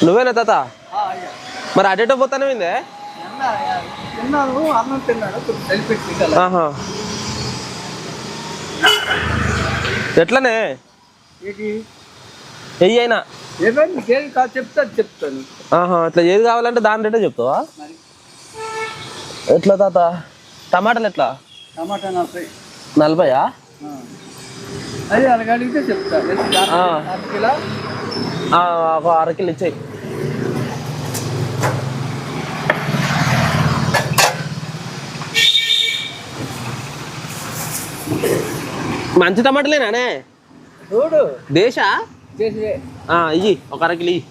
నువ్వేనా తాత? మరి అటేటో పోతానే విందే? ఎట్లనే అయినా చెప్తాను. ఇట్లా ఏది కావాలంటే దాని రేటే చెప్తావా? ఎట్లా తాత? టమాటాలు ఎట్లా? టమాటా 40. 40? అది అలాగడిగితే చెప్తా. ఒక అరకిలో ఇచ్చాయి. మంచి టమాటాలేనానే? చూడు దేశా ఇయ్యి ఒక అరకిలో ఇయ్యి.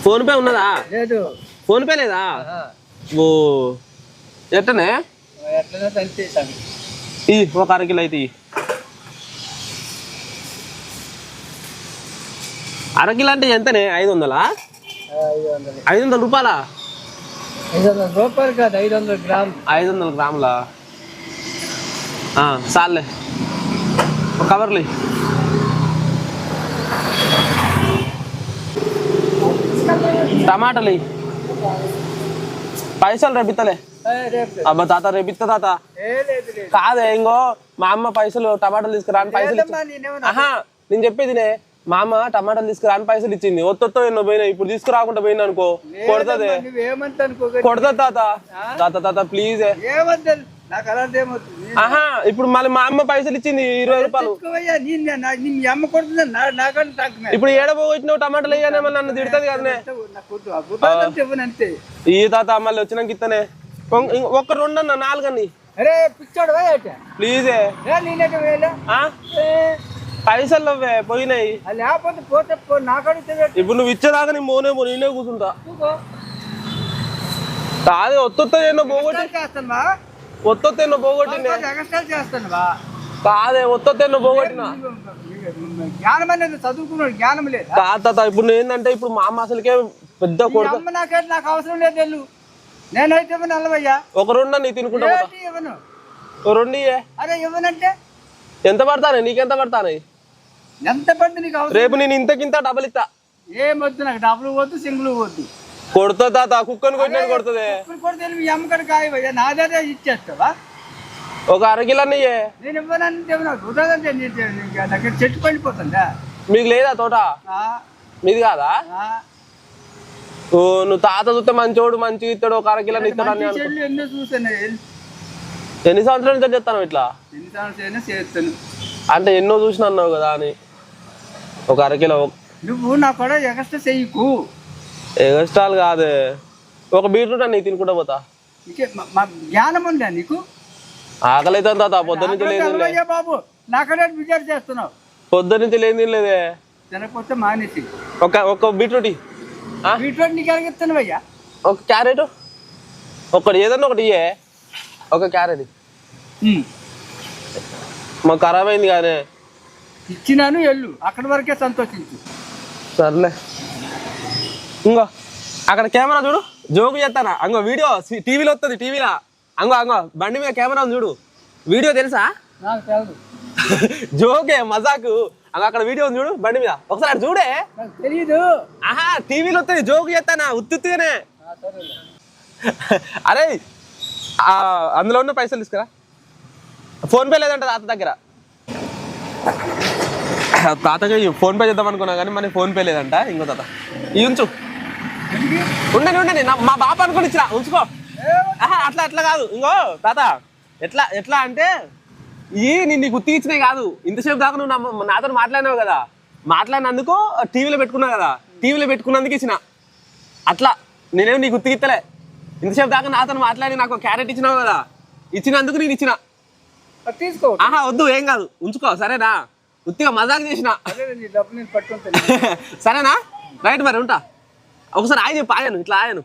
ఫోన్పే ఉన్నదా? లేదు. ఫోన్పే లేదా? ఓ ఎట్టనే ఇయ్యి ఒక అరకిలో అయితే ఇయ్యి. అరకిలో అంటే ఎంతనే? 500? 500 రూపాయలా? 500 రూపాయలు కాదు, 500 గ్రాములు. 500 గ్రాములా? చాలే ఒక కవర్లు. టమాటాలు పైసలు రేపిత్తలే. అబ్బా తాత రేపిత్తా తాత. కాదే ఇంకో మా అమ్మ పైసలు టమాటాలు తీసుకురాని పైసలు. నేను చెప్పేదినే, మా అమ్మ టమాటాలు తీసుకురాని పైసలు ఇచ్చింది. ఒత్తో ఎన్నో పోయినాయి. ఇప్పుడు తీసుకురాకుండా పోయినా అనుకో కొడుతుంది. కొడుతుంది తాత. తాత తాత ప్లీజ్. ఇప్పుడు మళ్ళీ మా అమ్మ పైసలు ఇచ్చింది 20 రూపాయలు. ఇప్పుడు ఏడబోచ్చినావు టమాటాలు వేయనే మళ్ళీ నన్ను తిడుతుంది కదనే. ఈ తాత మళ్ళీ వచ్చినాక ఇస్తానే. ఒక్క 2 అన్న 4 అన్ని ప్లీజే. పైసలు అవ్వే పోయినాయి. ఇప్పుడు నువ్వు ఇచ్చేదాకా నీ మోనేమో నేనే కూర్చుంటా. కాదు ఒత్తో ఎన్నో పోగొట్టి ఎన్నో పోగొట్టి కాదే ఒత్తో ఎన్నో పోగొట్టిన జ్ఞానం అనేది చదువుకున్నాడు, జ్ఞానం లేదు. తాత ఇప్పుడు ఏంటంటే ఇప్పుడు మా అమ్మ అసలుకే పెద్ద కొడుకు. నాకు అవసరం లేదు. నేనైతే ఇవ్వను 40. ఒక 2 నీ తినుకుంటా ఇవ్వను. 2 అరే ఇవ్వనంటే ఎంత పడతానే? నీకెంత పడతానే? ఎంత పడితే నీకు అవసరం. రేపు నేను ఇంతకింత డబల్ ఇస్తా. ఏమొద్దు నాకు, డబ్బులు వద్దు, సింగులు వద్దు. కొడుతా తాత, కుక్కను కొట్టినట్టు కొడుతుంది. కొడితే మీ అమ్మకడ కాయవయ్యా, నాదే ఇచ్చేస్తావా? ఒక అరకిలో నీయే. నేను ఇవ్వనంటే కుదరదంటే దగ్గర చెట్టు పడిపోతుందా? మీకు లేదా తోట? మీది కాదా? ఓ నువ్వు తాత చూస్తే మంచోడు, మంచిగా ఇస్తాడు, ఒక అరకిలో ఇస్తాడు అని ఎన్నో చూసాను. ఎన్ని సంవత్సరాల నుంచి చెప్తాను ఇట్లా? ఎన్ని సంవత్సరాలు చేస్తాను అంటే ఎన్నో చూసిన అన్నావు కదా అని. ఒక అరకిలో నువ్వు నా కూడా ఎగస్ట్రా చెయ్యకు. ఎగస్ట్రాలు కాదే, ఒక బీట్రూట్ అని నీకు తినుకుంటా పోతా. జ్ఞానం ఉందా నీకు? ఆకలి అవుతుంది తాత. పొద్దునుంచి లేదు బాబు, నాకనే విచార చేస్తున్నావు. పొద్దునుంచి లేదు లేదే. తినకపోతే మానేసి ఒక బీట్రూట్ బీట్రూట్ నీకు ఎలాగిస్తాను అయ్యా? ఒక క్యారెట్ ఒకటి ఏదన్నా ఒకటి ఇయ్యే. ఒక క్యారెట్ మాకు ఖరాబ్ అయింది కానీ ఇచ్చినాను, వెళ్ళు. అక్కడి వరకే సంతోషించు. సర్లే. ఇంకో అక్కడ కెమెరా చూడు, జోకు చేస్తానా. అంగో వీడియో టీవీలో వస్తుంది. టీవీలో అంగో బండి మీద కెమెరా ఉంది చూడు. వీడియో తెలుసా? నాకు తెలుసు. జోకే మజాకు. అక్కడ వీడియో ఉంది చూడు బండి మీద, ఒకసారి అటు చూడే. తెలీదు. టీవీలో వస్తుంది. జోకు చేస్తానా ఉత్తుగానే. అరే అందులో ఉన్న పైసలు తీసుకురా. ఫోన్పే లేదంట తాత దగ్గర. తాతకి ఫోన్పే చేద్దాం అనుకున్నా కానీ మన ఫోన్పే లేదంట. ఇంకో తాత ఈ ఉంచు. ఉండని మా బాప అనుకుని ఇచ్చిరా, ఉంచుకో. అట్లా కాదు. ఇంకో తాత ఎట్లా అంటే నేను నీకు గుర్తు ఇచ్చినాయి కాదు. ఇంతసేపు దాకా నువ్వు నాతో మాట్లాడినావు కదా, మాట్లాడినందుకు టీవీలో పెట్టుకున్నావు కదా, టీవీలో పెట్టుకున్నందుకు ఇచ్చిన. అట్లా నేనేమి నీకు గుర్తు ఇస్తలే. ఇంతసేపు దాకా నాతో మాట్లాడి నాకు క్యారెట్ ఇచ్చినావు కదా, ఇచ్చినందుకు నేను ఇచ్చిన. తీసుకో. వద్దు, ఏం కాదు, ఉంచుకో సరేనా. ఉత్తిగా మజాక్ చేసిన. సరేనా? రైట్ మరి ఉంటా. ఒకసారి చెప్పు. ఆయను ఇట్లా ఆయను